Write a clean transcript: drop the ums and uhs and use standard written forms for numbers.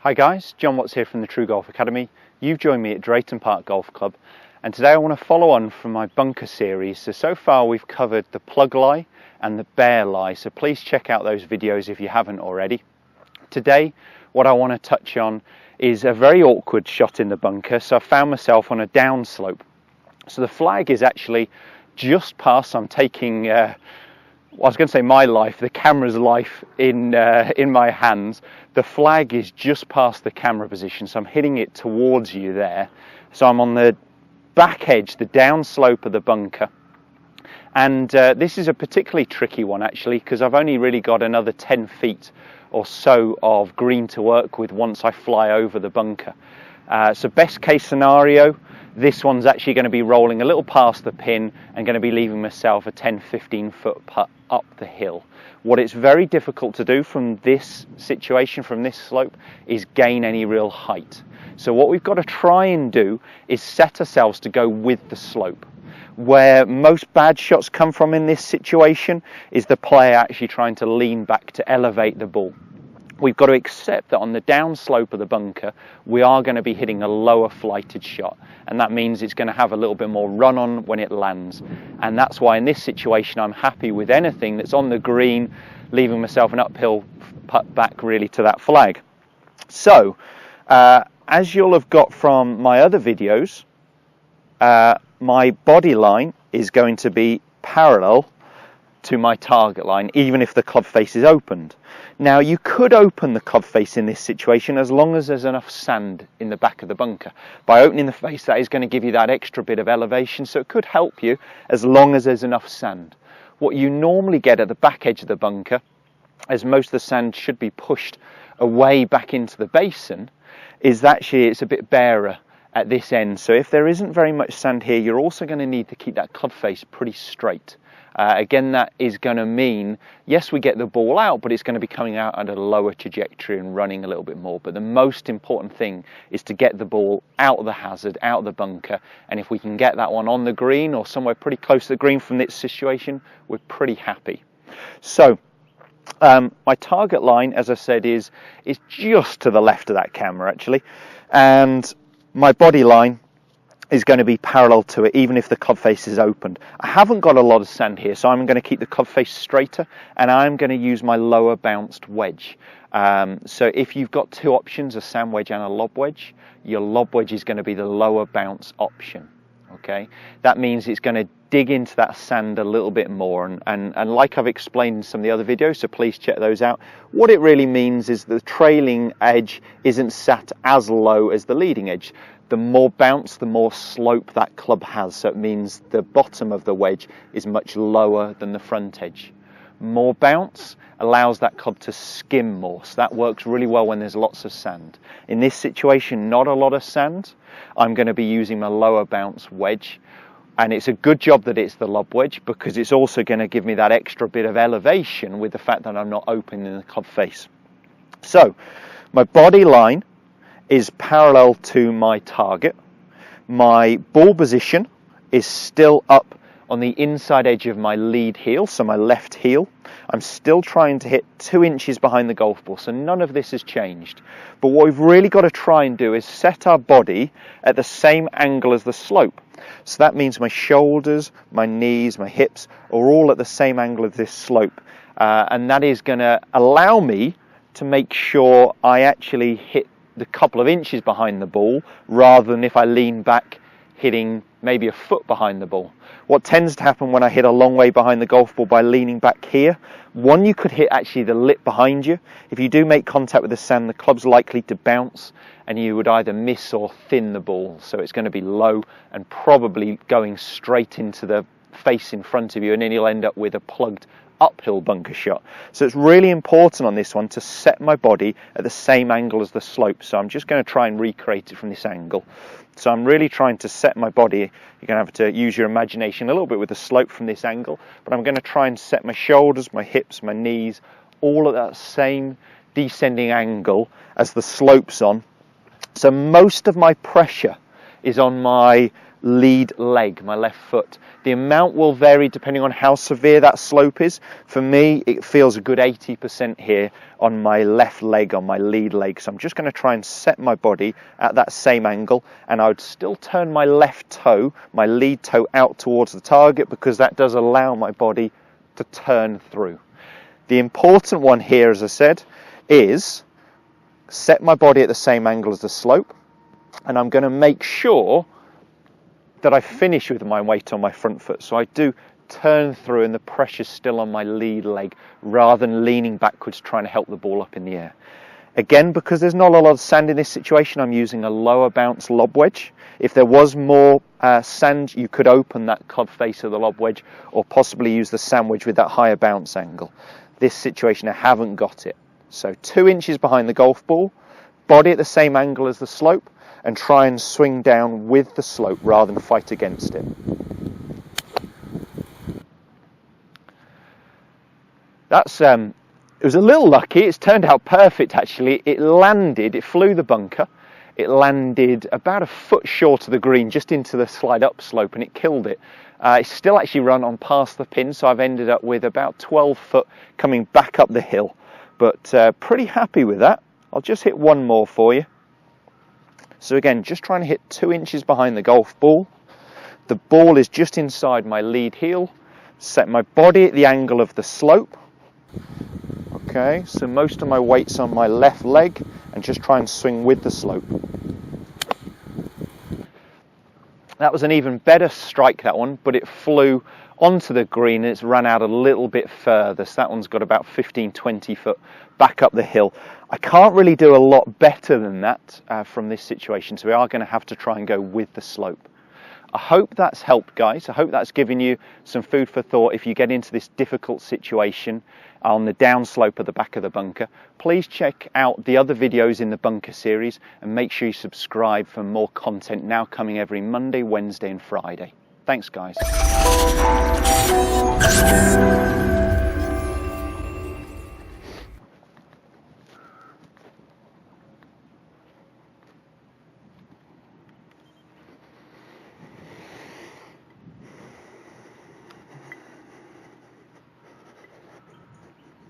Hi guys, Jon Watts here from the TruGolf Academy. You've joined me at Drayton Park Golf Club, and today I want to follow on from my bunker series. So far we've covered the plug lie and the bear lie, so please check out those videos if you haven't already. Today what I want to touch on is a very awkward shot in the bunker. So I found myself on a downslope. So the flag is actually just past, I'm taking I was going to say my life, the camera's life in my hands. The flag is just past the camera position, so I'm hitting it towards you there. So I'm on the back edge, the downslope of the bunker. And this is a particularly tricky one actually, because I've only really got another 10 feet or so of green to work with once I fly over the bunker. So best case scenario, this one's actually going to be rolling a little past the pin and going to be leaving myself a 10-15 foot putt up the hill. What it's very difficult to do from this situation, from this slope, is gain any real height. So what we've got to try and do is set ourselves to go with the slope. Where most bad shots come from in this situation is the player actually trying to lean back to elevate the ball. We've got to accept that on the downslope of the bunker, we are going to be hitting a lower flighted shot. And that means it's going to have a little bit more run on when it lands. And that's why in this situation, I'm happy with anything that's on the green, leaving myself an uphill putt back really to that flag. So, as you'll have got from my other videos, my body line is going to be parallel to my target line, even if the club face is opened. Now you could open the club face in this situation as long as there's enough sand in the back of the bunker. By opening the face, that is going to give you that extra bit of elevation, so it could help you as long as there's enough sand. What you normally get at the back edge of the bunker, as most of the sand should be pushed away back into the basin, is that actually it's a bit barer at this end. So if there isn't very much sand here, you're also going to need to keep that club face pretty straight. Again, that is going to mean, yes, we get the ball out, but it's going to be coming out at a lower trajectory and running a little bit more. But the most important thing is to get the ball out of the hazard, out of the bunker. And if we can get that one on the green or somewhere pretty close to the green from this situation, we're pretty happy. So my target line, as I said, is just to the left of that camera actually. And my body line is going to be parallel to it, even if the club face is opened. I haven't got a lot of sand here, so I'm going to keep the club face straighter, and I'm going to use my lower bounced wedge. So if you've got two options, a sand wedge and a lob wedge, your lob wedge is going to be the lower bounce option. Okay, that means it's going to dig into that sand a little bit more, and like I've explained in some of the other videos, so please check those out. What it really means is the trailing edge isn't sat as low as the leading edge. The more bounce, the more slope that club has, so it means the bottom of the wedge is much lower than the front edge. More bounce allows that club to skim more, so that works really well when there's lots of sand. In this situation, not a lot of sand, I'm going to be using my lower bounce wedge, and it's a good job that it's the lob wedge, because it's also going to give me that extra bit of elevation with the fact that I'm not opening the club face. So my body line is parallel to my target. My ball position is still up on the inside edge of my lead heel, so my left heel. I'm still trying to hit 2 inches behind the golf ball, so none of this has changed. But what we've really got to try and do is set our body at the same angle as the slope. So that means my shoulders, my knees, my hips are all at the same angle as this slope. And that is going to allow me to make sure I actually hit the couple of inches behind the ball, rather than if I lean back hitting maybe a foot behind the ball. What tends to happen when I hit a long way behind the golf ball by leaning back here, one, you could hit actually the lip behind you. If you do make contact with the sand, the club's likely to bounce and you would either miss or thin the ball, so it's going to be low and probably going straight into the face in front of you, and then you'll end up with a plugged uphill bunker shot. So it's really important on this one to set my body at the same angle as the slope. So I'm just going to try and recreate it from this angle. So I'm really trying to set my body. You're going to have to use your imagination a little bit with the slope from this angle, but I'm going to try and set my shoulders, my hips, my knees all at that same descending angle as the slope's on. So most of my pressure is on my lead leg, my left foot. The amount will vary depending on how severe that slope is. For me, it feels a good 80% here on my left leg, on my lead leg. So I'm just going to try and set my body at that same angle, and I would still turn my left toe, my lead toe, out towards the target, because that does allow my body to turn through. The important one here, as I said, is set my body at the same angle as the slope, and I'm going to make sure that I finish with my weight on my front foot. So I do turn through and the pressure's still on my lead leg, rather than leaning backwards trying to help the ball up in the air. Again, because there's not a lot of sand in this situation, I'm using a lower bounce lob wedge. If there was more sand, you could open that club face of the lob wedge, or possibly use the sand wedge with that higher bounce angle. This situation, I haven't got it. So 2 inches behind the golf ball, body at the same angle as the slope, and try and swing down with the slope rather than fight against it. That's it was a little lucky. It's turned out perfect actually. It landed, it flew the bunker. It landed about a foot short of the green, just into the slide up slope, and it killed it. It's still actually run on past the pin, so I've ended up with about 12 foot coming back up the hill. But pretty happy with that. I'll just hit one more for you. So again, just trying to hit 2 inches behind the golf ball. The ball is just inside my lead heel. Set my body at the angle of the slope. Okay, so most of my weight's on my left leg, and just try and swing with the slope. That was an even better strike, that one, but it flew onto the green and it's run out a little bit further. So that one's got about 15-20 foot back up the hill. I can't really do a lot better than that from this situation, so we are going to have to try and go with the slope. I hope that's helped, guys. I hope that's given you some food for thought if you get into this difficult situation on the downslope of the back of the bunker. Please check out the other videos in the bunker series, and make sure you subscribe for more content now coming every Monday, Wednesday and Friday. Thanks, guys.